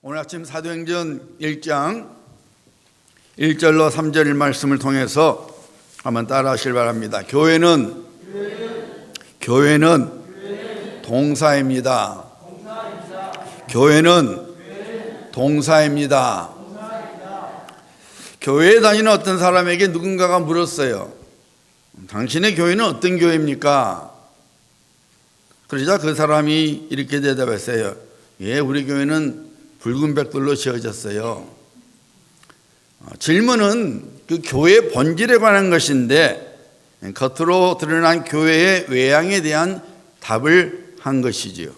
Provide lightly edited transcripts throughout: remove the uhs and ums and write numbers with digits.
오늘 아침 사도행전 1장 1절로 3절 말씀을 통해서 한번 따라 하시길 바랍니다. 교회는 동사입니다. 교회는 동사입니다. 교회에 다니는 어떤 사람에게 누군가가 물었어요. 당신의 교회는 어떤 교회입니까? 그러자 그 사람이 이렇게 대답했어요. 예, 우리 교회는 붉은 벽돌로 지어졌어요. 질문은 그 교회 본질에 관한 것인데 겉으로 드러난 교회의 외양에 대한 답을 한 것이지요.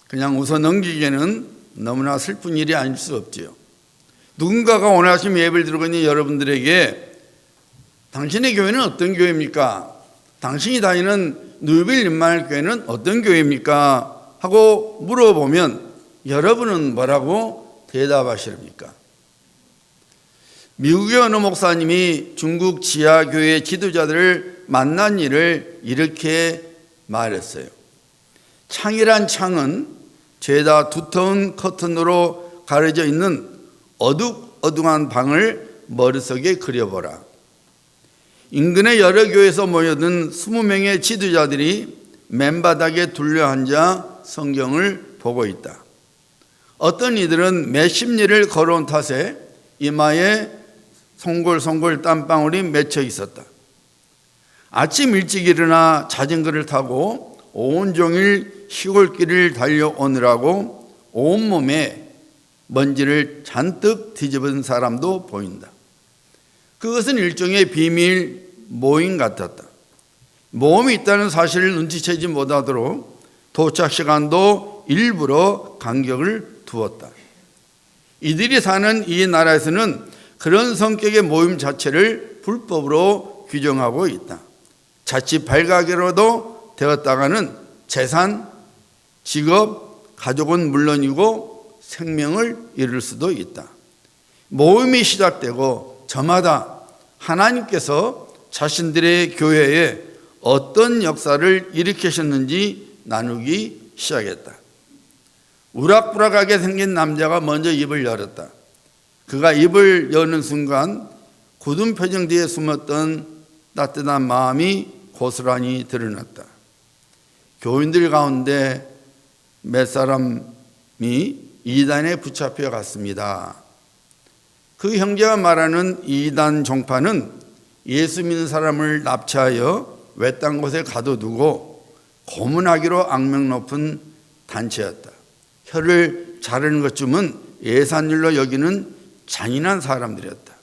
그냥 웃어 넘기기에는 너무나 슬픈 일이 아닐 수 없지요. 누군가가 오늘 아침 예배를 드리고 있는 여러분들에게 당신의 교회는 어떤 교회입니까? 당신이 다니는 누빌 임마누엘 교회는 어떤 교회입니까? 하고 물어보면 여러분은 뭐라고 대답하십니까? 미국의 어느 목사님이 중국 지하교회 지도자들을 만난 일을 이렇게 말했어요. 창이란 창은 죄다 두터운 커튼으로 가려져 있는 어둑어둑한 방을 머릿속에 그려보라. 인근의 여러 교회에서 모여든 20명의 지도자들이 맨바닥에 둘러앉아 성경을 보고 있다. 어떤 이들은 몇십 리를 걸어온 탓에 이마에 송골송골 땀방울이 맺혀 있었다. 아침 일찍 일어나 자전거를 타고 온종일 시골길을 달려오느라고 온몸에 먼지를 잔뜩 뒤집은 사람도 보인다. 그것은 일종의 비밀 모임 같았다. 모험이 있다는 사실을 눈치채지 못하도록 도착 시간도 일부러 간격을 두었다. 이들이 사는 이 나라에서는 그런 성격의 모임 자체를 불법으로 규정하고 있다. 자칫 발각이라도 되었다가는 재산, 직업, 가족은 물론이고 생명을 잃을 수도 있다. 모임이 시작되고 저마다 하나님께서 자신들의 교회에 어떤 역사를 일으키셨는지 나누기 시작했다. 우락부락하게 생긴 남자가 먼저 입을 열었다. 그가 입을 여는 순간 굳은 표정 뒤에 숨었던 따뜻한 마음이 고스란히 드러났다. 교인들 가운데 몇 사람이 이단에 붙잡혀 갔습니다. 그 형제가 말하는 이단 종파는 예수 믿는 사람을 납치하여 외딴 곳에 가둬두고 고문하기로 악명 높은 단체였다. 혀를 자르는 것쯤은 예산일로 여기는 잔인한 사람들이었다.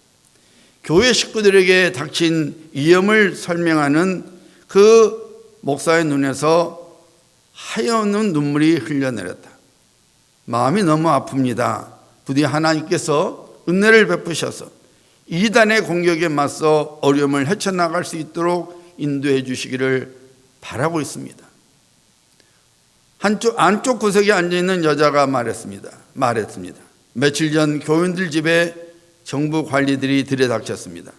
교회 식구들에게 닥친 위험을 설명하는 그 목사의 눈에서 하얀 눈물이 흘러내렸다. 마음이 너무 아픕니다. 부디 하나님께서 은혜를 베푸셔서 이단의 공격에 맞서 어려움을 헤쳐나갈 수 있도록 인도해 주시기를 바라고 있습니다. 안쪽 구석에 앉아있는 여자가 말했습니다. 며칠 전 교인들 집에 정부 관리들이 들여닥쳤습니다.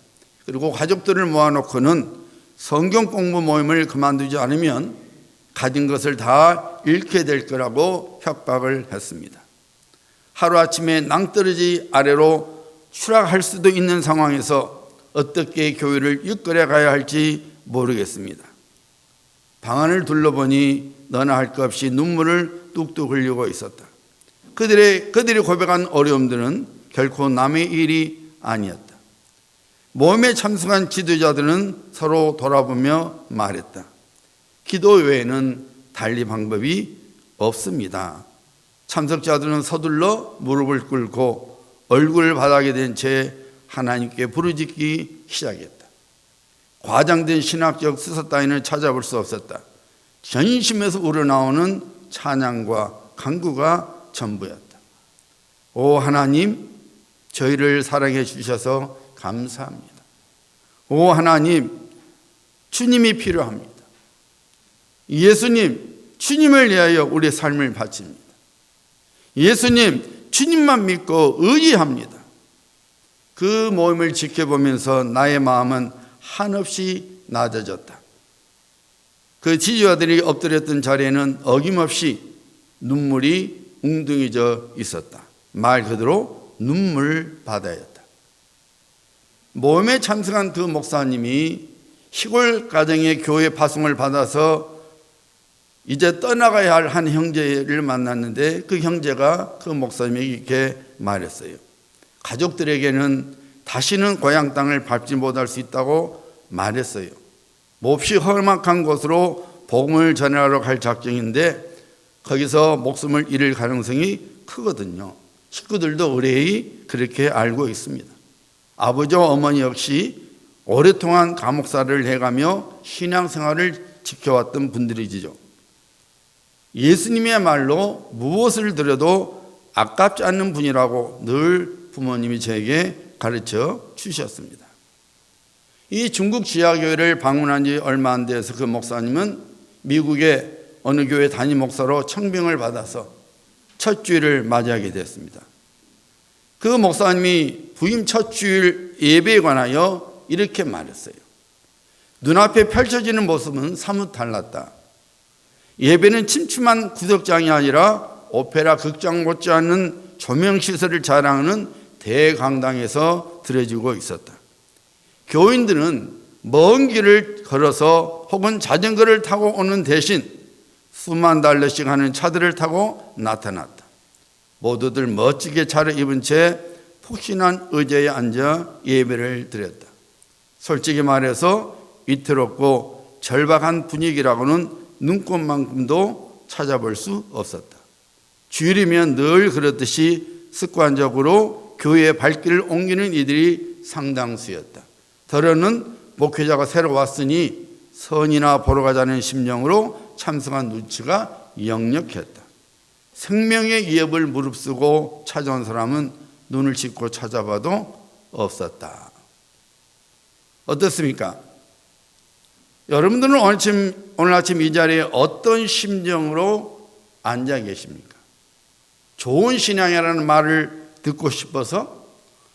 그리고 가족들을 모아놓고는 성경 공부 모임을 그만두지 않으면 가진 것을 다 잃게 될 거라고 협박을 했습니다. 하루아침에 낭떠러지 아래로 추락할 수도 있는 상황에서 어떻게 교회를 이끌어 가야 할지 모르겠습니다. 방안을 둘러보니 너나 할 것 없이 눈물을 뚝뚝 흘리고 있었다. 그들이 고백한 어려움들은 결코 남의 일이 아니었다. 모임에 참석한 지도자들은 서로 돌아보며 말했다. 기도 외에는 달리 방법이 없습니다. 참석자들은 서둘러 무릎을 꿇고 얼굴을 바닥에 댄 채 하나님께 부르짖기 시작했다. 과장된 신학적 수사 따위는 찾아볼 수 없었다. 전심에서 우러나오는 찬양과 간구가 전부였다. 오 하나님, 저희를 사랑해 주셔서 감사합니다. 오 하나님, 주님이 필요합니다. 예수님, 주님을 위하여 우리의 삶을 바칩니다. 예수님, 주님만 믿고 의지합니다. 그 모임을 지켜보면서 나의 마음은 한없이 낮아졌다. 그 지지자들이 엎드렸던 자리에는 어김없이 눈물이 웅둥이져 있었다. 말 그대로 눈물 바다였다. 모험에 참석한 그 목사님이 시골 가정의 교회 파송을 받아서 이제 떠나가야 할 한 형제를 만났는데 그 형제가 그 목사님에게 이렇게 말했어요. 가족들에게는 다시는 고향 땅을 밟지 못할 수 있다고 말했어요. 몹시 험악한 곳으로 복음을 전하러 갈 작정인데 거기서 목숨을 잃을 가능성이 크거든요. 식구들도 의뢰이 그렇게 알고 있습니다. 아버지와 어머니 역시 오랫동안 감옥살이를 해가며 신앙생활을 지켜왔던 분들이지요. 예수님이야말로 무엇을 드려도 아깝지 않는 분이라고 늘 부모님이 저에게 가르쳐 주셨습니다. 이 중국 지하교회를 방문한 지 얼마 안 돼서 그 목사님은 미국의 어느 교회 담임 목사로 청빙을 받아서 첫 주일을 맞이하게 됐습니다. 그 목사님이 부임 첫 주일 예배에 관하여 이렇게 말했어요. 눈앞에 펼쳐지는 모습은 사뭇 달랐다. 예배는 침침한 구석장이 아니라 오페라 극장 못지않는 조명시설을 자랑하는 대강당에서 드려지고 있었다. 교인들은 먼 길을 걸어서 혹은 자전거를 타고 오는 대신 수만 달러씩 하는 차들을 타고 나타났다. 모두들 멋지게 차려입은 채 푹신한 의자에 앉아 예배를 드렸다. 솔직히 말해서 위태롭고 절박한 분위기라고는 눈꽃만큼도 찾아볼 수 없었다. 주일이면 늘 그렇듯이 습관적으로 교회의 발길을 옮기는 이들이 상당수였다. 더러는 목회자가 새로 왔으니 선이나 보러 가자는 심령으로 참석한 눈치가 역력했다. 생명의 위협을 무릅쓰고 찾아온 사람은 눈을 씻고 찾아봐도 없었다. 어떻습니까? 여러분들은 오늘 아침 이 자리에 어떤 심정으로 앉아 계십니까? 좋은 신앙이라는 말을 듣고 싶어서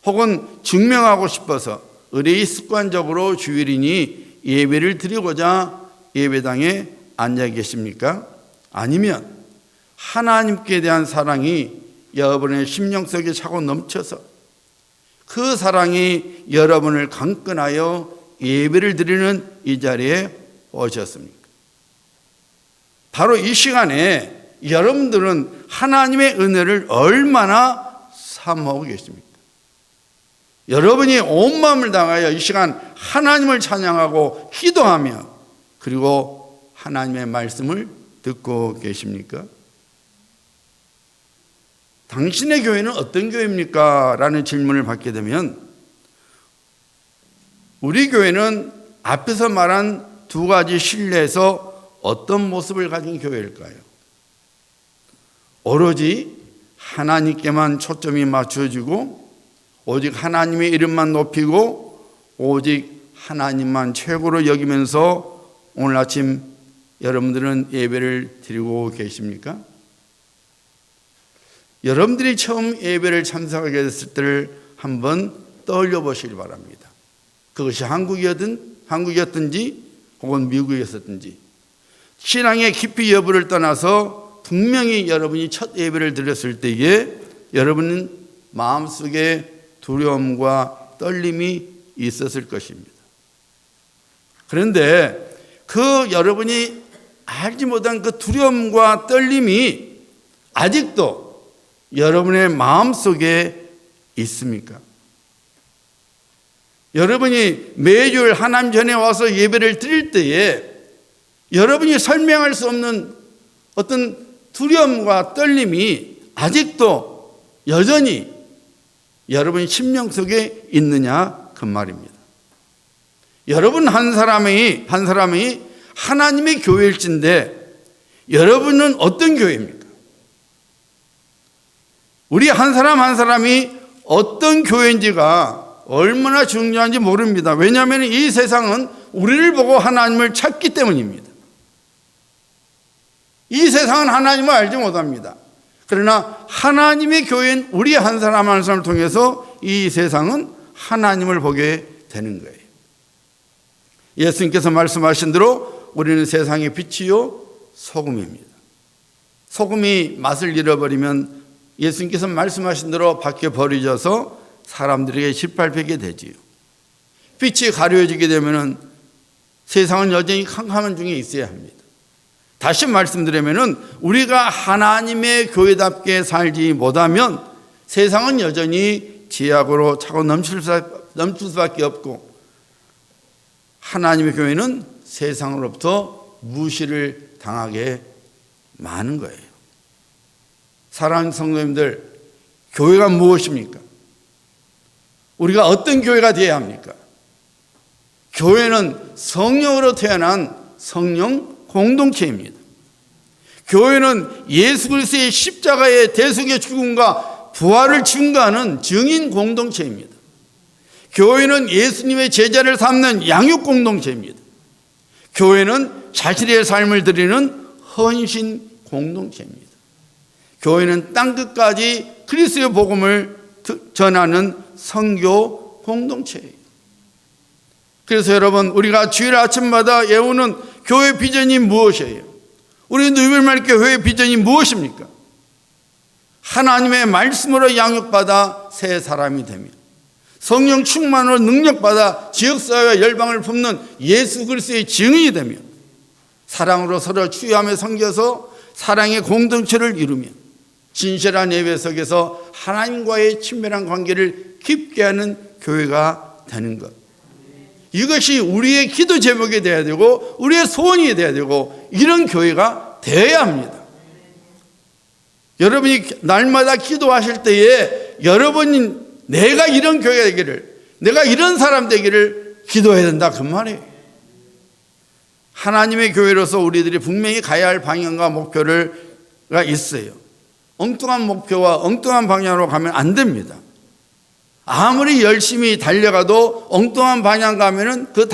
혹은 증명하고 싶어서 의뢰의 습관적으로 주일이니 예배를 드리고자 예배당에 앉아 계십니까? 아니면 하나님께 대한 사랑이 여러분의 심령 속에 차고 넘쳐서 그 사랑이 여러분을 강건하여 예배를 드리는 이 자리에 오셨습니까? 바로 이 시간에 여러분들은 하나님의 은혜를 얼마나 사모하고 계십니까? 여러분이 온 마음을 다하여 이 시간 하나님을 찬양하고 기도하며 그리고 하나님의 말씀을 듣고 계십니까? 당신의 교회는 어떤 교회입니까? 라는 질문을 받게 되면 우리 교회는 앞에서 말한 두 가지 신뢰에서 어떤 모습을 가진 교회일까요? 오로지 하나님께만 초점이 맞춰지고 오직 하나님의 이름만 높이고 오직 하나님만 최고로 여기면서 오늘 아침 여러분들은 예배를 드리고 계십니까? 여러분들이 처음 예배를 참석하게 됐을 때를 한번 떠올려 보시기 바랍니다. 그것이 한국이었든지 혹은 미국이었든지 신앙의 깊이 여부를 떠나서 분명히 여러분이 첫 예배를 드렸을 때에 여러분은 마음속에 두려움과 떨림이 있었을 것입니다. 그런데 그 여러분이 알지 못한 그 두려움과 떨림이 아직도 여러분의 마음속에 있습니까? 여러분이 매주일 하나님 전에 와서 예배를 드릴 때에 여러분이 설명할 수 없는 어떤 두려움과 떨림이 아직도 여전히 여러분 심령 속에 있느냐 그 말입니다. 여러분 한 사람이 하나님의 교회일진데 여러분은 어떤 교회입니까? 우리 한 사람이 어떤 교회인지가 얼마나 중요한지 모릅니다. 왜냐하면 이 세상은 우리를 보고 하나님을 찾기 때문입니다. 이 세상은 하나님을 알지 못합니다. 그러나 하나님의 교회인 우리 한 사람 한 사람을 통해서 이 세상은 하나님을 보게 되는 거예요. 예수님께서 말씀하신 대로 우리는 세상의 빛이요 소금입니다. 소금이 맛을 잃어버리면 예수님께서 말씀하신 대로 밖에 버려져서 사람들에게 짓밟히게 되지요. 빛이 가려지게 되면 세상은 여전히 캄캄한 중에 있어야 합니다. 다시 말씀드리면 우리가 하나님의 교회답게 살지 못하면 세상은 여전히 죄악으로 차고 넘칠 수밖에 없고, 하나님의 교회는 세상으로부터 무시를 당하게 많은 거예요. 사랑하는 성도님들, 교회가 무엇입니까? 우리가 어떤 교회가 되어야 합니까? 교회는 성령으로 태어난 성령 공동체입니다. 교회는 예수 그리스도의 십자가의 대속의 죽음과 부활을 증거하는 증인 공동체입니다. 교회는 예수님의 제자를 삼는 양육 공동체입니다. 교회는 자신의 삶을 드리는 헌신 공동체입니다. 교회는 땅끝까지 그리스도의 복음을 전하는 선교 공동체예요. 그래서 여러분, 우리가 주일 아침마다 외우는 교회 비전이 무엇이에요? 우리 누이별말교회 비전이 무엇입니까? 하나님의 말씀으로 양육받아 새 사람이 되며 성령 충만으로 능력받아 지역사회와 열방을 품는 예수 그리스도의 증인이 되며 사랑으로 서로 치유하며 섬겨서 사랑의 공동체를 이루며 진실한 예배 속에서 하나님과의 친밀한 관계를 깊게 하는 교회가 되는 것, 이것이 우리의 기도 제목이 되어야 되고 우리의 소원이 되어야 되고, 이런 교회가 되어야 합니다. 여러분이 날마다 기도하실 때에 여러분이 내가 이런 교회가 되기를, 내가 이런 사람 되기를 기도해야 된다, 그 말이에요. 하나님의 교회로서 우리들이 분명히 가야 할 방향과 목표가 있어요. 엉뚱한 목표와 엉뚱한 방향으로 가면 안 됩니다. 아무리 열심히 달려가도 엉뚱한 방향 가면은 그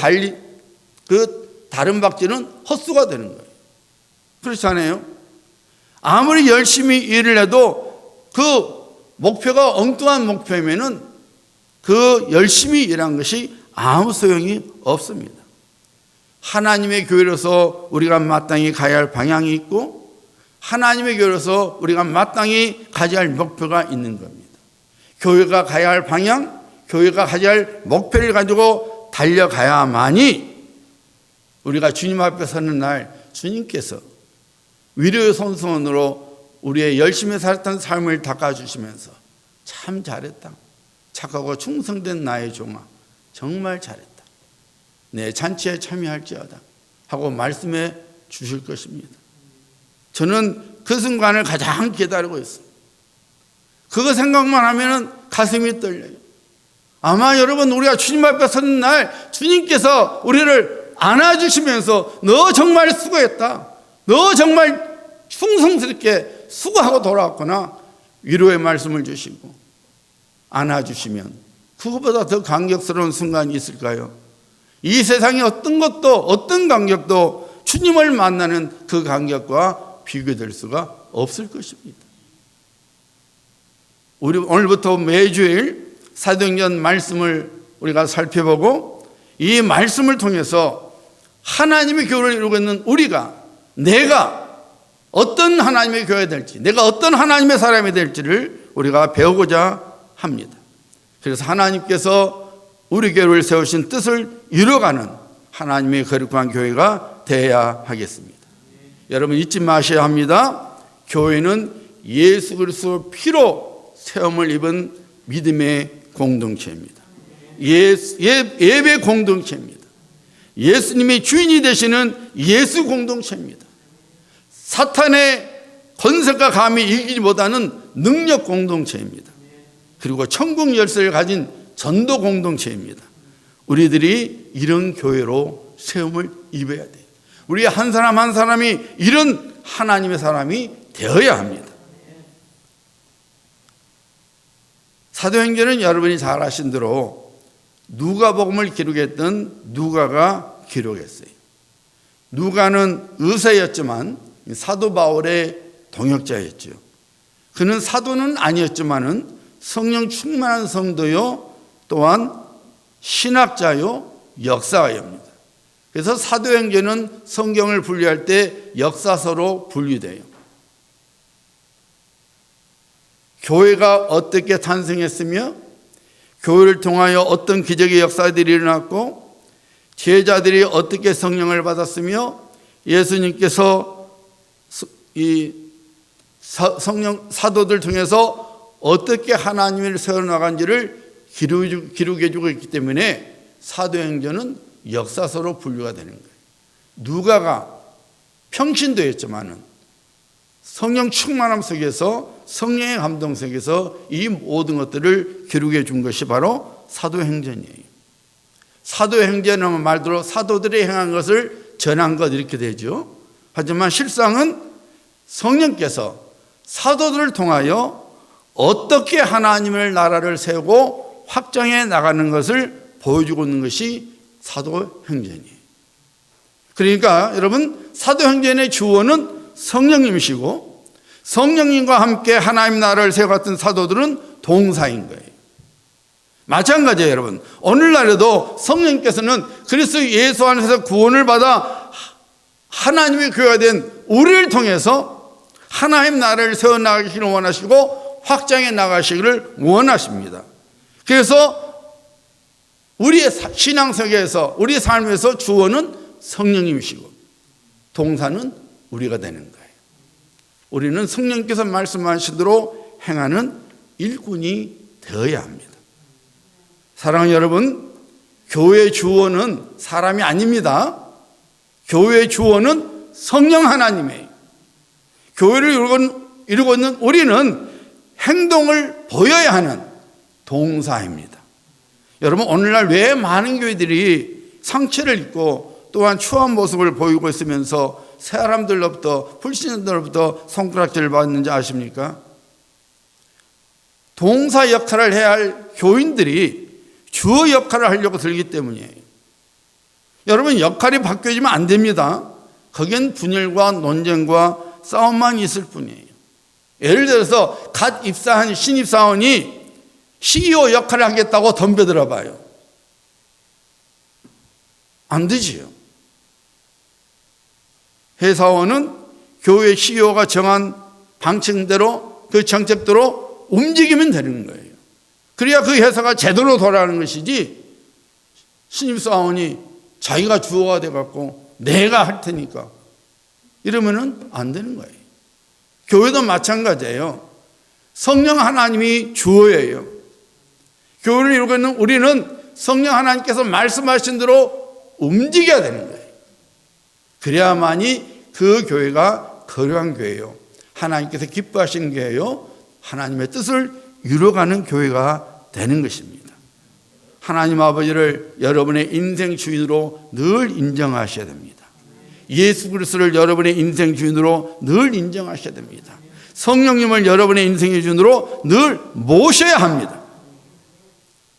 다른 박지는 헛수가 되는 거예요. 그렇지 않아요? 아무리 열심히 일을 해도 그 목표가 엉뚱한 목표면은 그 열심히 일한 것이 아무 소용이 없습니다. 하나님의 교회로서 우리가 마땅히 가야 할 방향이 있고, 하나님의 교회로서 우리가 마땅히 가져야 할 목표가 있는 겁니다. 교회가 가야 할 방향, 교회가 가져야 할 목표를 가지고 달려가야만이 우리가 주님 앞에 서는 날 주님께서 위로의 손수건으로 우리의 열심히 살았던 삶을 닦아주시면서 참 잘했다, 착하고 충성된 나의 종아, 정말 잘했다, 내 잔치에 참여할지어다 하고 말씀해 주실 것입니다. 저는 그 순간을 가장 기다리고 있습니다. 그거 생각만 하면 가슴이 떨려요. 아마 여러분, 우리가 주님 앞에 서는 날 주님께서 우리를 안아주시면서 너 정말 수고했다, 너 정말 충성스럽게 수고하고 돌아왔구나, 위로의 말씀을 주시고 안아주시면 그것보다 더 감격스러운 순간이 있을까요? 이 세상의 어떤 것도, 어떤 감격도 주님을 만나는 그 감격과 비교될 수가 없을 것입니다. 우리 오늘부터 매주일 사도행전 말씀을 우리가 살펴보고, 이 말씀을 통해서 하나님의 교회를 이루고 있는 우리가, 내가 어떤 하나님의 교회가 될지, 내가 어떤 하나님의 사람이 될지를 우리가 배우고자 합니다. 그래서 하나님께서 우리 교회를 세우신 뜻을 이루어가는 하나님의 거룩한 교회가 되어야 하겠습니다. 여러분, 잊지 마셔야 합니다. 교회는 예수 그리스도 피로 세움을 입은 믿음의 공동체입니다. 예배 공동체입니다. 예수님이 주인이 되시는 예수 공동체입니다. 사탄의 권세가 감히 이기지 못하는 능력 공동체입니다. 그리고 천국 열쇠를 가진 전도 공동체입니다. 우리들이 이런 교회로 세움을 입어야 돼요. 우리 한 사람 한 사람이 이런 하나님의 사람이 되어야 합니다. 사도행전은 여러분이 잘 아신 대로 누가복음을 기록했던 누가가 기록했어요. 누가는 의사였지만 사도 바울의 동역자였죠. 그는 사도는 아니었지만은 성령 충만한 성도요, 또한 신학자요, 역사가입니다. 그래서 사도행전은 성경을 분류할 때 역사서로 분류돼요. 교회가 어떻게 탄생했으며 교회를 통하여 어떤 기적의 역사들이 일어났고 제자들이 어떻게 성령을 받았으며 예수님께서 이 성령 사도들 통해서 어떻게 하나님을 세워나간지를 기록해주고 있기 때문에 사도행전은 역사서로 분류가 되는 거예요. 누가가 평신도였지만은 성령 충만함 속에서 성령의 감동 속에서 이 모든 것들을 기록해 준 것이 바로 사도행전이에요. 사도행전은 말대로 사도들이 행한 것을 전한 것 이렇게 되죠. 하지만 실상은 성령께서 사도들을 통하여 어떻게 하나님의 나라를 세우고 확장해 나가는 것을 보여주고 있는 것이 사도행전이에요. 그러니까 여러분, 사도행전의 주어는 성령님이시고 성령님과 함께 하나님 나라를 세워갔던 사도들은 동사인 거예요. 마찬가지예요, 여러분. 오늘날에도 성령님께서는 그리스도 예수 안에서 구원을 받아 하나님의 교회가 된 우리를 통해서 하나님 나라를 세워나가기를 원하시고 확장해 나가시기를 원하십니다. 그래서 우리의 신앙세계에서 우리의 삶에서 주어는 성령님이시고 동사는 우리가 되는 거예요. 우리는 성령께서 말씀하신 대로 행하는 일꾼이 되어야 합니다. 사랑하는 여러분, 교회의 주어는 사람이 아닙니다. 교회의 주어는 성령 하나님이에요. 교회를 이루고 있는 우리는 행동을 보여야 하는 동사입니다. 여러분, 오늘날 왜 많은 교회들이 상처를 입고 또한 추한 모습을 보이고 있으면서 사람들로부터 불신자들로부터 손가락질을 받는지 아십니까? 동사 역할을 해야 할 교인들이 주어 역할을 하려고 들기 때문이에요. 여러분, 역할이 바뀌어지면 안 됩니다. 거기엔 분열과 논쟁과 싸움만 있을 뿐이에요. 예를 들어서 갓 입사한 신입사원이 CEO 역할을 하겠다고 덤벼들어 봐요. 안 되지요. 회사원은 교회 CEO가 정한 방침대로 그 정책대로 움직이면 되는 거예요. 그래야 그 회사가 제대로 돌아가는 것이지, 신입사원이 자기가 주어가 돼갖고 내가 할 테니까 이러면은 안 되는 거예요. 교회도 마찬가지예요. 성령 하나님이 주어예요. 교회를 이루고 있는 우리는 성령 하나님께서 말씀하신 대로 움직여야 되는 거예요. 그래야만이 그 교회가 거룩한 교회요, 하나님께서 기뻐하시는 교회요, 하나님의 뜻을 이루어가는 교회가 되는 것입니다. 하나님 아버지를 여러분의 인생 주인으로 늘 인정하셔야 됩니다. 예수 그리스도를 여러분의 인생 주인으로 늘 인정하셔야 됩니다. 성령님을 여러분의 인생의 주인으로 늘 모셔야 합니다.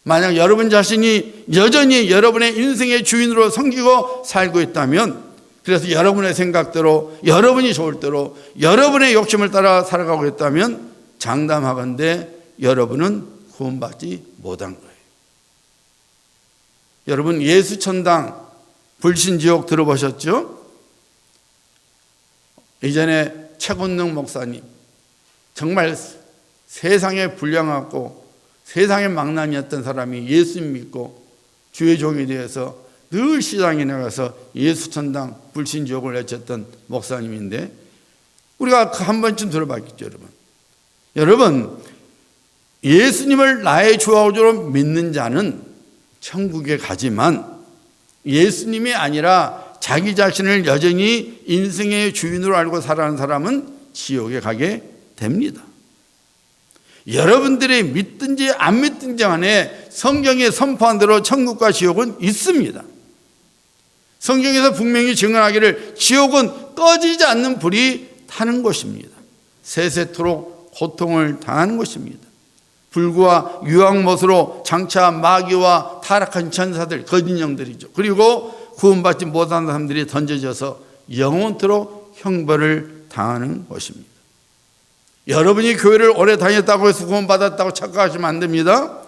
만약 여러분 자신이 여전히 여러분의 인생의 주인으로 섬기고 살고 있다면, 그래서 여러분의 생각대로, 여러분이 좋을 대로, 여러분의 욕심을 따라 살아가고 있다면 장담하건대 여러분은 구원받지 못한 거예요. 여러분, 예수천당 불신지옥 들어보셨죠? 이전에 최곤능 목사님, 정말 세상에 불량하고 세상의 망난이었던 사람이 예수님 믿고 주의 종이 되어서 늘 시장에 나가서 예수천당 불신지옥을 외쳤던 목사님인데, 우리가 한 번쯤 들어봤겠죠, 여러분. 여러분, 예수님을 나의 주와 구주로 믿는 자는 천국에 가지만, 예수님이 아니라 자기 자신을 여전히 인생의 주인으로 알고 살아가는 사람은 지옥에 가게 됩니다. 여러분들이 믿든지 안 믿든지 간에 성경에 선포한 대로 천국과 지옥은 있습니다. 성경에서 분명히 증언하기를 지옥은 꺼지지 않는 불이 타는 곳입니다. 세세토록 고통을 당하는 곳입니다. 불과 유황못으로 장차 마귀와 타락한 천사들, 거짓 영들이죠. 그리고 구원받지 못한 사람들이 던져져서 영원토록 형벌을 당하는 곳입니다. 여러분이 교회를 오래 다녔다고 해서 구원받았다고 착각하시면 안 됩니다.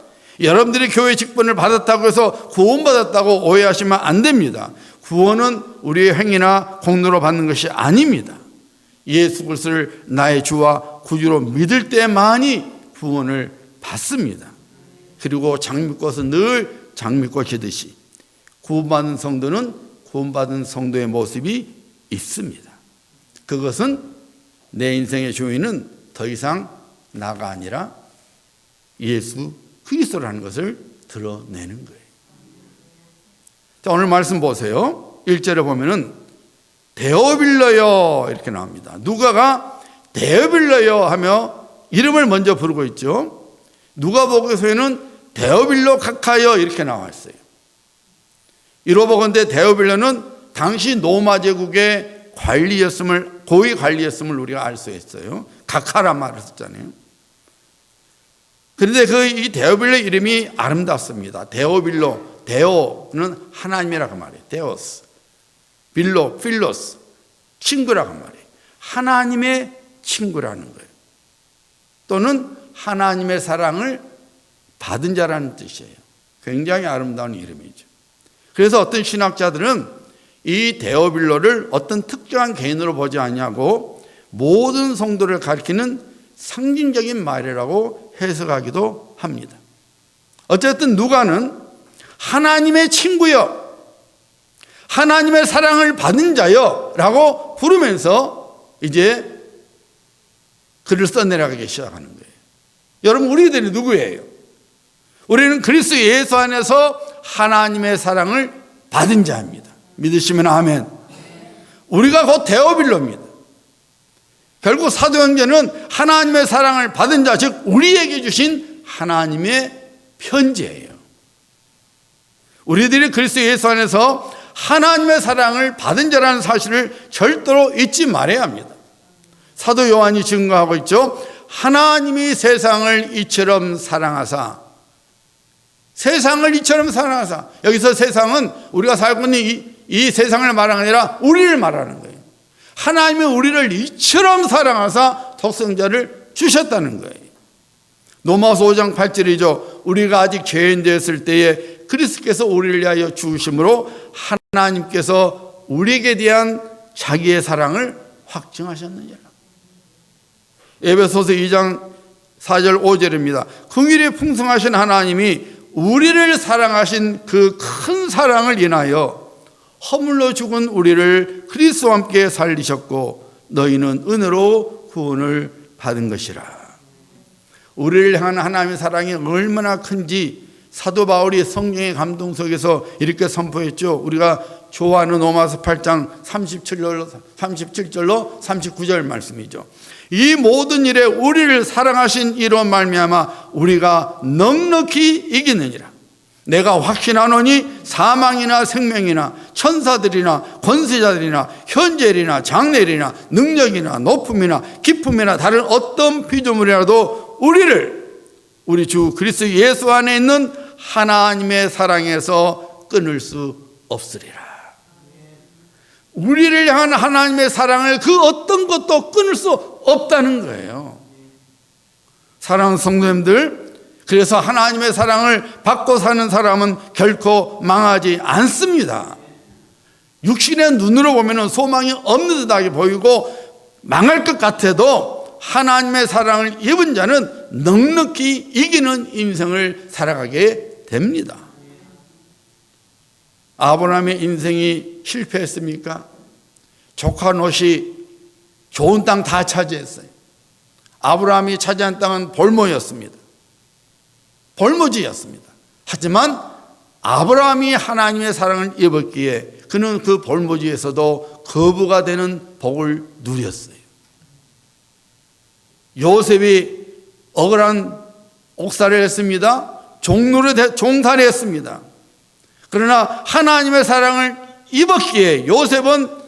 여러분들이 교회 직분을 받았다고 해서 구원받았다고 오해하시면 안 됩니다. 구원은 우리의 행위나 공로로 받는 것이 아닙니다. 예수 그리스도를 나의 주와 구주로 믿을 때만이 구원을 받습니다. 그리고 장미꽃은 늘 장미꽃이듯이 구원받은 성도는 구원받은 성도의 모습이 있습니다. 그것은 내 인생의 주인은 더 이상 나가 아니라 예수 그리스도라는 것을 드러내는 거예요. 자, 오늘 말씀 보세요. 1절에 보면은 데오빌러여 이렇게 나옵니다. 누가가 데오빌러여 하며 이름을 먼저 부르고 있죠. 누가복음에는 데오빌로 카카여 이렇게 나와 있어요. 이로보건대 데오빌로는 당시 로마 제국의 관리였음을, 고위 관리였음을 우리가 알 수 있어요. 카카란 말을 썼잖아요. 그런데 이 데오빌로 이름이 아름답습니다. 데오빌로, 데오는 하나님이라고 말해요. 데오스. 빌로, 필로스, 친구라고 말해요. 하나님의 친구라는 거예요. 또는 하나님의 사랑을 받은 자라는 뜻이에요. 굉장히 아름다운 이름이죠. 그래서 어떤 신학자들은 이 데오빌로를 어떤 특정한 개인으로 보지 않냐고 모든 성도를 가리키는 상징적인 말이라고 해석하기도 합니다. 어쨌든 누가는 하나님의 친구여, 하나님의 사랑을 받은 자여 라고 부르면서 이제 글을 써내려가기 시작하는 거예요. 여러분, 우리들이 누구예요? 우리는 그리스도 예수 안에서 하나님의 사랑을 받은 자입니다. 믿으시면 아멘. 우리가 곧 데오빌로입니다. 결국 사도 형제는 하나님의 사랑을 받은 자, 즉 우리에게 주신 하나님의 편지예요. 우리들이 그리스도 예수 안에서 하나님의 사랑을 받은 자라는 사실을 절대로 잊지 말아야 합니다. 사도 요한이 증거하고 있죠. 하나님이 세상을 이처럼 사랑하사, 세상을 이처럼 사랑하사. 여기서 세상은 우리가 살고 있는 이 세상을 말하는 게 아니라 우리를 말하는 거예요. 하나님이 우리를 이처럼 사랑하사 독생자를 주셨다는 거예요. 로마서 5장 8절이죠. 우리가 아직 죄인 되었을 때에 그리스도께서 우리를 위하여 죽으심으로 하나님께서 우리에게 대한 자기의 사랑을 확증하셨느니라. 에베소서 2장 4절 5절입니다. 긍휼이 풍성하신 하나님이 우리를 사랑하신 그 큰 사랑을 인하여 허물로 죽은 우리를 그리스도와 함께 살리셨고 너희는 은혜로 구원을 받은 것이라. 우리를 향한 하나님의 사랑이 얼마나 큰지 사도 바울이 성령의 감동 속에서 이렇게 선포했죠. 우리가 좋아하는 로마서 8장 37절로 39절 말씀이죠. 이 모든 일에 우리를 사랑하신 이로 말미암아 우리가 넉넉히 이기느니라. 내가 확신하노니 사망이나 생명이나 천사들이나 권세자들이나 현재일이나 장래일이나 능력이나 높음이나 깊음이나 다른 어떤 피조물이라도 우리 주 그리스도 예수 안에 있는 하나님의 사랑에서 끊을 수 없으리라. 우리를 향한 하나님의 사랑을 그 어떤 것도 끊을 수 없다는 거예요. 사랑하는 성도님들, 그래서 하나님의 사랑을 받고 사는 사람은 결코 망하지 않습니다. 육신의 눈으로 보면 소망이 없는 듯하게 보이고 망할 것 같아도 하나님의 사랑을 입은 자는 넉넉히 이기는 인생을 살아가게 됩니다. 아브라함의 인생이 실패했습니까? 조카 롯이 좋은 땅 다 차지했어요. 아브라함이 차지한 땅은 볼모였습니다. 볼모지였습니다. 하지만 아브라함이 하나님의 사랑을 입었기에 그는 그 볼모지에서도 거부가 되는 복을 누렸어요. 요셉이 억울한 옥살이를 했습니다. 종살이 했습니다. 그러나 하나님의 사랑을 입었기에 요셉은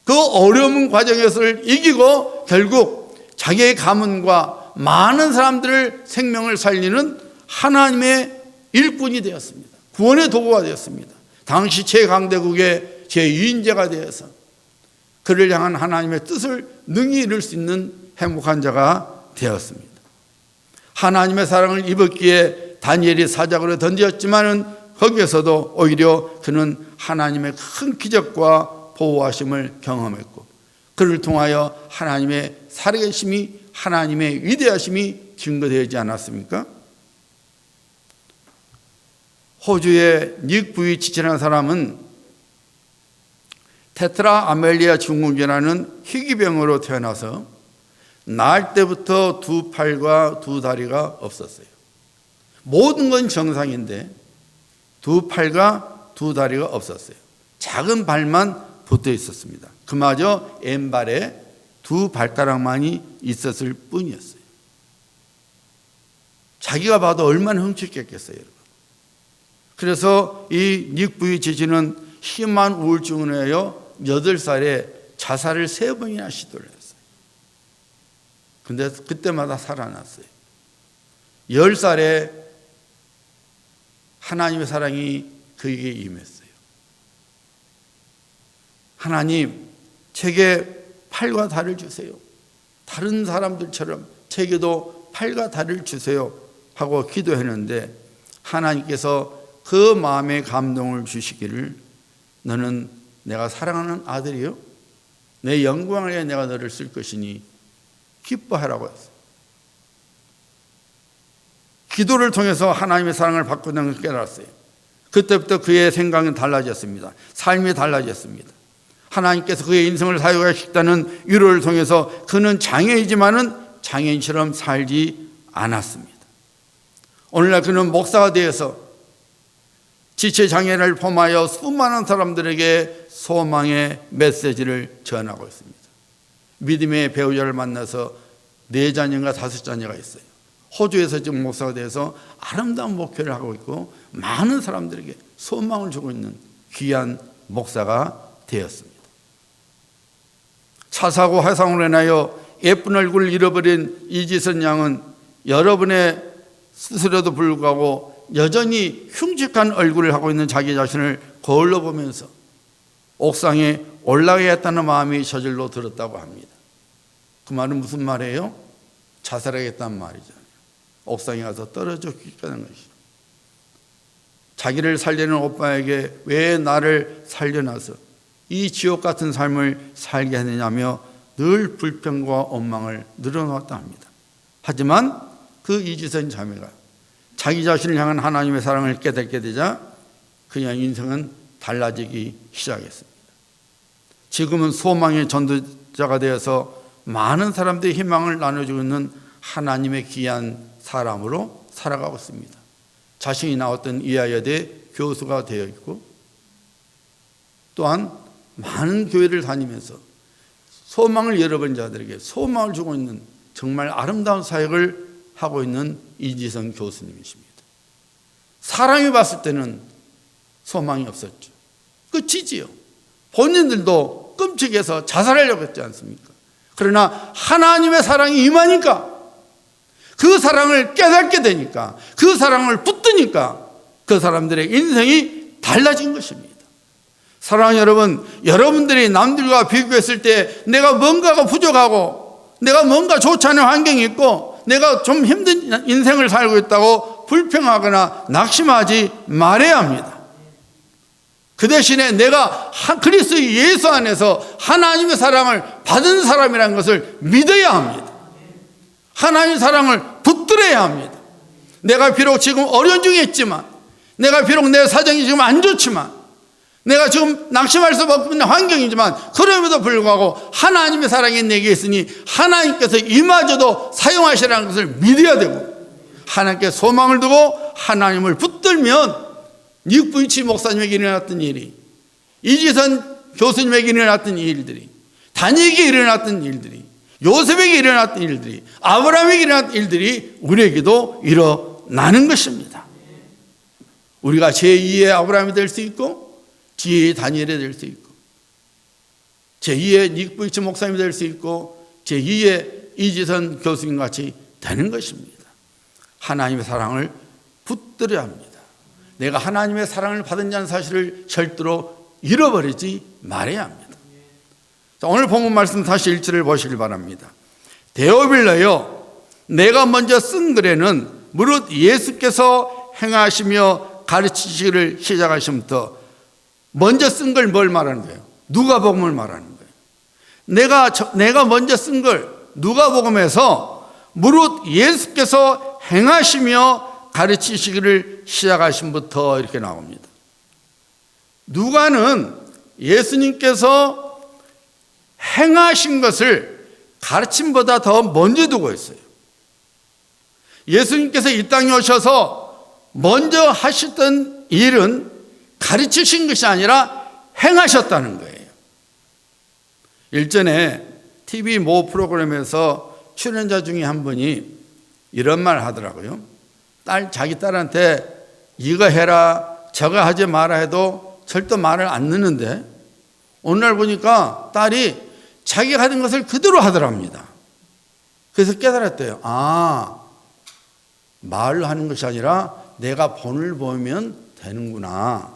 그 어려운 과정에서 이기고 결국 자기의 가문과 많은 사람들을 생명을 살리는 하나님의 일꾼이 되었습니다. 구원의 도구가 되었습니다. 당시 최강대국의 제2인자가 되어서 그를 향한 하나님의 뜻을 능히 이룰 수 있는 행복한 자가 되었습니다. 하나님의 사랑을 입었기에 다니엘이 사자굴에 던졌지만은 거기에서도 오히려 그는 하나님의 큰 기적과 보호하심을 경험했고 그를 통하여 하나님의 살아계심이, 하나님의 위대하심이 증거되지 않았습니까? 호주의 닉 부이치치라는 사람은 테트라 아멜리아 증후군이라는 희귀병으로 태어나서 날 때부터 두 팔과 두 다리가 없었어요. 모든 건 정상인데 두 팔과 두 다리가 없었어요. 작은 발만 붙어 있었습니다. 그마저 왼발에 두 발가락만이 있었을 뿐이었어요. 자기가 봐도 얼마나 흠칫겠겠어요, 여러분. 그래서 이 닉 부이치치는 심한 우울증으로 인하여 8살에 자살을 3번이나 시도를 했어요. 근데 그때마다 살아났어요. 10살에 하나님의 사랑이 그에게 임했어요. 하나님, 제게 팔과 다리를 주세요. 다른 사람들처럼 제게도 팔과 다리를 주세요 하고 기도했는데 하나님께서 그 마음의 감동을 주시기를 너는 내가 사랑하는 아들이요 내 영광을 위해 내가 너를 쓸 것이니 기뻐하라고 했어요. 기도를 통해서 하나님의 사랑을 받고 나는 걸 깨달았어요. 그때부터 그의 생각은 달라졌습니다. 삶이 달라졌습니다. 하나님께서 그의 인생을 사용하셨다는 위로를 통해서 그는 장애이지만은 장애인처럼 살지 않았습니다. 오늘날 그는 목사가 되어서 지체장애를 포함하여 수많은 사람들에게 소망의 메시지를 전하고 있습니다. 믿음의 배우자를 만나서 4자녀가 5자녀가 있어요. 호주에서 지금 목사가 돼서 아름다운 목회를 하고 있고 많은 사람들에게 소망을 주고 있는 귀한 목사가 되었습니다. 차 사고 화상으로 인하여 예쁜 얼굴을 잃어버린 이지선 양은 여러분의 수술에도 불구하고 여전히 흉측한 얼굴을 하고 있는 자기 자신을 거울로 보면서 옥상에 올라가겠다는 마음이 저절로 들었다고 합니다. 그 말은 무슨 말이에요? 자살하겠다는 말이잖아요. 옥상에 가서 떨어져 죽겠다는 것이죠. 자기를 살리는 오빠에게 왜 나를 살려놔서 이 지옥 같은 삶을 살게 하느냐며 늘 불평과 원망을 늘어놓았다 합니다. 하지만 그 이지선 자매가 자기 자신을 향한 하나님의 사랑을 깨닫게 되자 그냥 인생은 달라지기 시작했습니다. 지금은 소망의 전도자가 되어서 많은 사람들의 희망을 나눠주고 있는 하나님의 귀한 사람으로 살아가고 있습니다. 자신이 나왔던 이화여대 교수가 되어 있고 또한 많은 교회를 다니면서 소망을 잃어버린 자들에게 소망을 주고 있는 정말 아름다운 사역을 하고 있는 이지선 교수님이십니다. 사람이 봤을 때는 소망이 없었죠. 끝이지요. 본인들도 끔찍해서 자살하려고 했지 않습니까? 그러나 하나님의 사랑이 임하니까 그 사랑을 깨닫게 되니까 그 사랑을 붙드니까 그 사람들의 인생이 달라진 것입니다. 사랑하는 여러분, 여러분들이 남들과 비교했을 때 내가 뭔가가 부족하고 내가 뭔가 좋지 않은 환경이 있고 내가 좀 힘든 인생을 살고 있다고 불평하거나 낙심하지 말아야 합니다. 그 대신에 내가 그리스도 예수 안에서 하나님의 사랑을 받은 사람이라는 것을 믿어야 합니다. 하나님의 사랑을 붙들어야 합니다. 내가 비록 지금 어려운 중에 있지만 내가 비록 내 사정이 지금 안 좋지만 내가 지금 낙심할 수밖에 없는 환경이지만 그럼에도 불구하고 하나님의 사랑이 내게 있으니 하나님께서 이마저도 사용하시라는 것을 믿어야 되고 하나님께 소망을 두고 하나님을 붙들면 닉 부이치치 목사님에게 일어났던 일이 이지선 교수님에게 일어났던 일들이 다니엘에게 일어났던 일들이 요셉에게 일어났던 일들이 아브라함에게 일어났던 일들이 우리에게도 일어나는 것입니다. 우리가 제2의 아브라함이 될 수 있고 제2의 다니엘이 될 수 있고 제2의 닉 부이치치 목사님이 될 수 있고 제2의 이지선 교수님 같이 되는 것입니다. 하나님의 사랑을 붙들어야 합니다. 내가 하나님의 사랑을 받은 자는 사실을 절대로 잃어버리지 말아야 합니다. 자, 오늘 본문 말씀 다시 1절을 보시길 바랍니다. 데오빌러여 내가 먼저 쓴 글에는 무릇 예수께서 행하시며 가르치시기를 시작하시면부터 먼저 쓴 걸 뭘 말하는 거예요? 누가복음을 말하는 거예요. 내가 먼저 쓴 걸 누가복음에서 무릇 예수께서 행하시며 가르치시기를 시작하심부터 이렇게 나옵니다. 누가는 예수님께서 행하신 것을 가르침보다 더 먼저 두고 있어요. 예수님께서 이 땅에 오셔서 먼저 하셨던 일은 가르치신 것이 아니라 행하셨다는 거예요. 일전에 TV 모 프로그램에서 출연자 중에 한 분이 이런 말 하더라고요. 자기 딸한테 이거 해라 저거 하지 마라 해도 절대 말을 안 듣는데 오늘 보니까 딸이 자기가 하던 것을 그대로 하더랍니다. 그래서 깨달았대요. 말로 하는 것이 아니라 내가 본을 보면 되는구나.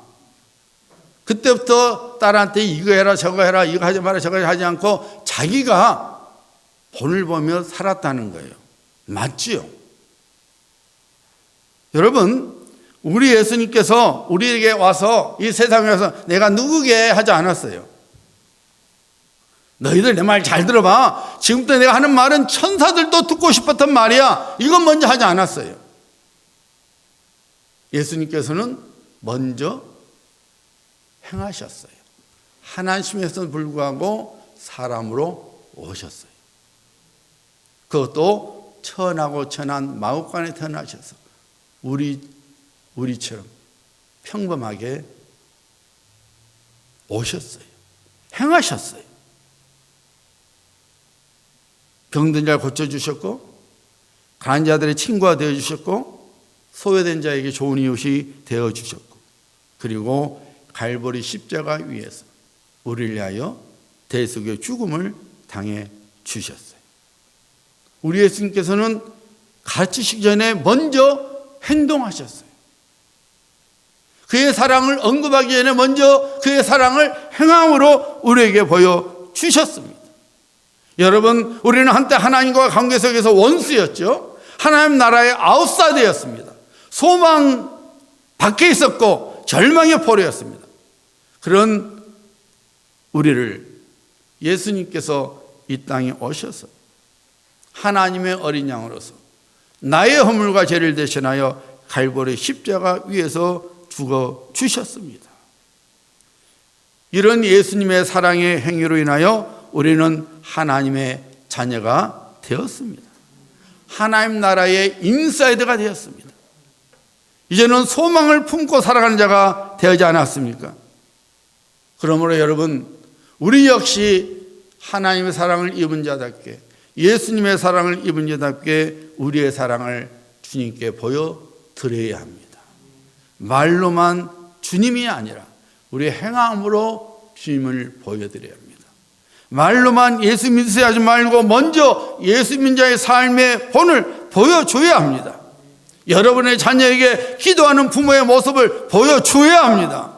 그때부터 딸한테 이거 해라 저거 해라 이거 하지 마라 저거 하지 않고 자기가 본을 보며 살았다는 거예요. 맞지요? 여러분, 우리 예수님께서 우리에게 와서 이 세상에 와서 내가 누구게 하지 않았어요. 너희들 내 말 잘 들어봐. 지금부터 내가 하는 말은 천사들도 듣고 싶었던 말이야. 이건 먼저 하지 않았어요. 예수님께서는 먼저 행하셨어요. 하나님에서도 불구하고 사람으로 오셨어요. 그것도 천하고 천한 마구간에 태어나셔서 우리처럼 평범하게 오셨어요. 행하셨어요. 병든 자를 고쳐주셨고 가난한 자들의 친구가 되어주셨고 소외된 자에게 좋은 이웃이 되어주셨고 그리고 갈보리 십자가 위에서 우리를 위하여 대속의 죽음을 당해 주셨어요. 우리 예수님께서는 가르치시기 전에 먼저 행동하셨어요. 그의 사랑을 언급하기 전에 먼저 그의 사랑을 행함으로 우리에게 보여주셨습니다. 여러분, 우리는 한때 하나님과 관계 속에서 원수였죠. 하나님 나라의 아웃사이더였습니다. 소망 밖에 있었고 절망의 포로였습니다. 그런 우리를 예수님께서 이 땅에 오셔서 하나님의 어린 양으로서 나의 허물과 죄를 대신하여 갈보리 십자가 위에서 죽어 주셨습니다. 이런 예수님의 사랑의 행위로 인하여 우리는 하나님의 자녀가 되었습니다. 하나님 나라의 인사이드가 되었습니다. 이제는 소망을 품고 살아가는 자가 되지 않았습니까? 그러므로 여러분, 우리 역시 하나님의 사랑을 입은 자답게 예수님의 사랑을 입은 자답게 우리의 사랑을 주님께 보여드려야 합니다. 말로만 주님이 아니라 우리의 행함으로 주님을 보여드려야 합니다. 말로만 예수 믿으세요 하지 말고 먼저 예수 믿는 자의 삶의 본을 보여줘야 합니다. 여러분의 자녀에게 기도하는 부모의 모습을 보여줘야 합니다.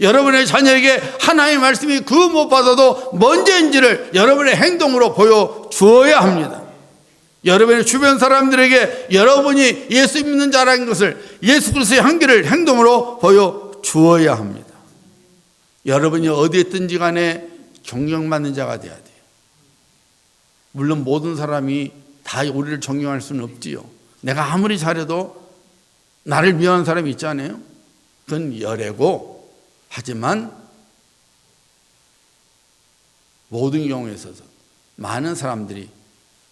여러분의 자녀에게 하나님의 말씀이 그 무엇보다도 먼저인지를 여러분의 행동으로 보여주어야 합니다. 여러분의 주변 사람들에게 여러분이 예수 믿는 자라는 것을 예수 그리스도의 한계를 행동으로 보여주어야 합니다. 여러분이 어디에 있든지 간에 존경받는 자가 되어야 돼요. 물론 모든 사람이 다 우리를 존경할 수는 없지요. 내가 아무리 잘해도 나를 미워하는 사람이 있잖아요. 그건 열애고 하지만 모든 경우에 있어서 많은 사람들이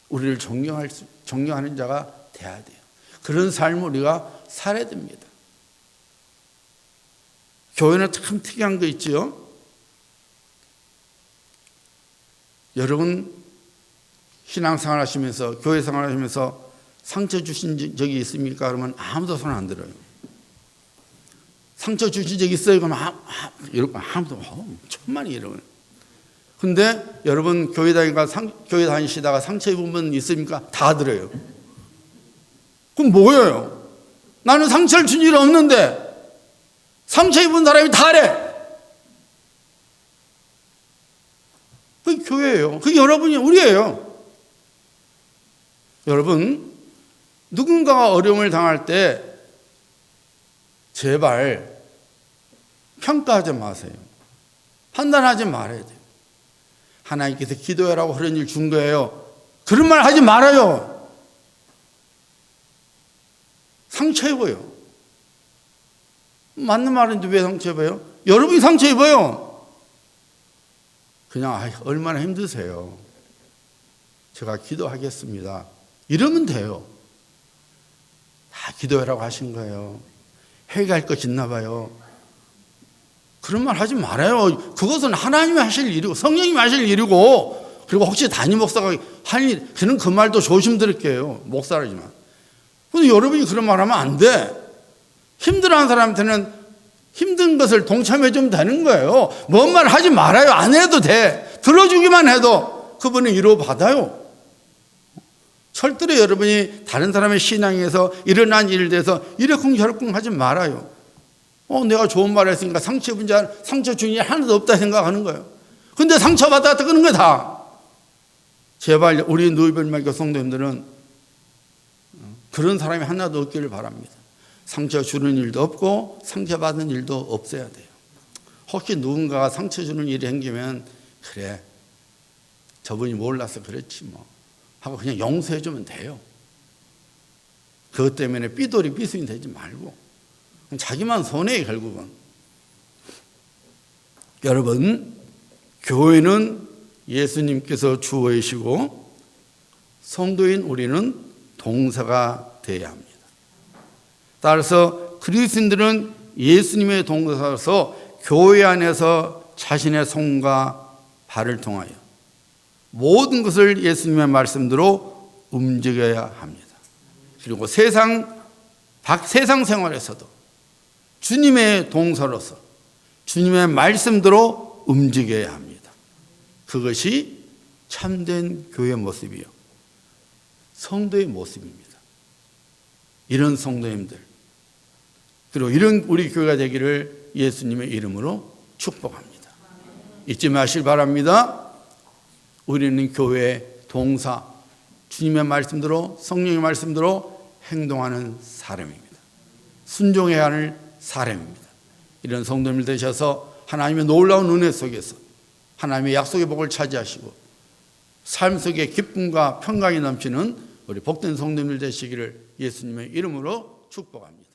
우리를 존경하는 자가 돼야 돼요. 그런 삶을 우리가 살아야 됩니다. 교회는 참 특이한 거 있죠. 여러분 신앙생활 하시면서 교회 생활 하시면서 상처 주신 적이 있습니까? 그러면 아무도 손 안 들어요. 상처 주신 적 있어요? 그러면 이러고 아무도 천만이 이러고요. 근데 여러분 교회 다니시다가 상처 입은 분 있습니까? 다 들어요. 그럼 뭐예요? 나는 상처를 준 일 없는데 상처 입은 사람이 다래. 그게 교회예요. 그게 여러분이 우리예요. 여러분 누군가가 어려움을 당할 때 제발 평가하지 마세요. 판단하지 말아야 돼요. 하나님께서 기도해라고 그런 일 준 거예요. 그런 말 하지 말아요. 상처 입어요. 맞는 말인데 왜 상처 입어요? 여러분이 상처 입어요. 그냥 얼마나 힘드세요. 제가 기도하겠습니다. 이러면 돼요. 다 기도하라고 하신 거예요. 회개할 것 있나 봐요. 그런 말 하지 말아요. 그것은 하나님이 하실 일이고 성령님이 하실 일이고, 그리고 혹시 담임 목사가 할 일, 저는 그 말도 조심드릴게요. 목사라지만. 근데 여러분이 그런 말 하면 안 돼. 힘들어하는 사람한테는 힘든 것을 동참해 주면 되는 거예요. 뭔 말 하지 말아요. 안 해도 돼. 들어주기만 해도 그분은 위로받아요. 절대로 여러분이 다른 사람의 신앙에서 일어난 일에 대해서 이러쿵저러쿵 하지 말아요. 내가 좋은 말 했으니까 상처 입은 자, 상처 준 일 하나도 없다 생각하는 거예요. 근데 상처받았다 그런 거야, 다. 제발 우리 누이별말교 성도님들은 그런 사람이 하나도 없기를 바랍니다. 상처 주는 일도 없고 상처받는 일도 없어야 돼요. 혹시 누군가가 상처 주는 일이 생기면 그래, 저분이 몰라서 그렇지 뭐 하고 그냥 용서해 주면 돼요. 그것 때문에 삐돌이 삐순이 되지 말고 자기만 손해요, 결국은. 여러분, 교회는 예수님께서 주어이시고 성도인 우리는 동사가 되어야 합니다. 따라서 그리스도인들은 예수님의 동사로서 교회 안에서 자신의 손과 발을 통하여 모든 것을 예수님의 말씀대로 움직여야 합니다. 그리고 세상 생활에서도 주님의 동사로서 주님의 말씀대로 움직여야 합니다. 그것이 참된 교회의 모습이요, 성도의 모습입니다. 이런 성도님들, 그리고 이런 우리 교회가 되기를 예수님의 이름으로 축복합니다. 잊지 마실 바랍니다. 우리는 교회의 동사, 주님의 말씀대로, 성령의 말씀대로 행동하는 사람입니다. 순종해야 하는 사람입니다. 이런 성도님들 되셔서 하나님의 놀라운 은혜 속에서 하나님의 약속의 복을 차지하시고 삶 속에 기쁨과 평강이 넘치는 우리 복된 성도님들 되시기를 예수님의 이름으로 축복합니다.